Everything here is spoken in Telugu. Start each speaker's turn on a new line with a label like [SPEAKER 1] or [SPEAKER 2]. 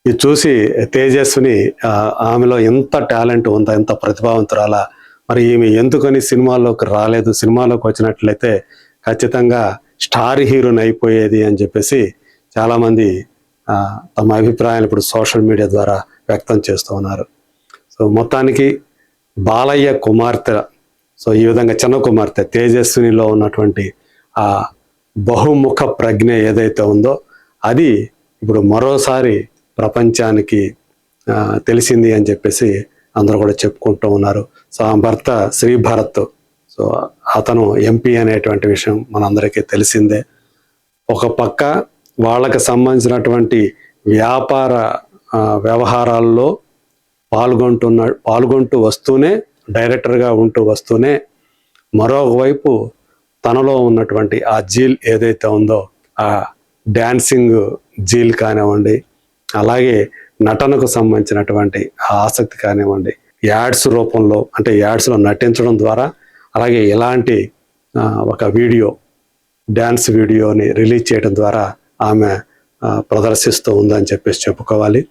[SPEAKER 1] ఇది చూసి తేజస్విని ఆమెలో ఎంత టాలెంట్ ఉందా, ఎంత ప్రతిభావంతురాలా, మరి ఈమె ఎందుకని సినిమాల్లోకి రాలేదు, సినిమాలోకి వచ్చినట్లయితే ఖచ్చితంగా స్టార్ హీరోని అయిపోయేది అని చెప్పేసి చాలామంది తమ అభిప్రాయాలు ఇప్పుడు సోషల్ మీడియా ద్వారా వ్యక్తం చేస్తూ ఉన్నారు. సో మొత్తానికి బాలయ్య కుమార్తె, సో ఈ విధంగా చిన్న కుమార్తె తేజస్వినిలో ఉన్నటువంటి ఆ బహుముఖ ప్రజ్ఞ ఏదైతే ఉందో అది ఇప్పుడు మరోసారి ప్రపంచానికి తెలిసింది అని చెప్పేసి అందరూ కూడా చెప్పుకుంటూ ఉన్నారు. సో ఆ భర్త శ్రీభరత్, సో అతను ఎంపీ అనేటువంటి విషయం మనందరికీ తెలిసిందే. ఒక పక్క వాళ్ళకి సంబంధించినటువంటి వ్యాపార వ్యవహారాల్లో పాల్గొంటూ వస్తూనే, డైరెక్టర్గా ఉంటూ వస్తూనే, మరోవైపు తనలో ఉన్నటువంటి ఆ జీల్ ఏదైతే ఉందో, ఆ డ్యాన్సింగ్ జీల్ కానివ్వండి, అలాగే నటనకు సంబంధించినటువంటి ఆ ఆసక్తి కానివ్వండి, యాడ్స్ రూపంలో అంటే యాడ్స్లో నటించడం ద్వారా, అలాగే ఇలాంటి ఒక డ్యాన్స్ వీడియోని రిలీజ్ చేయడం ద్వారా ఆమె ప్రదర్శిస్తూ ఉందని చెప్పేసి చెప్పుకోవాలి.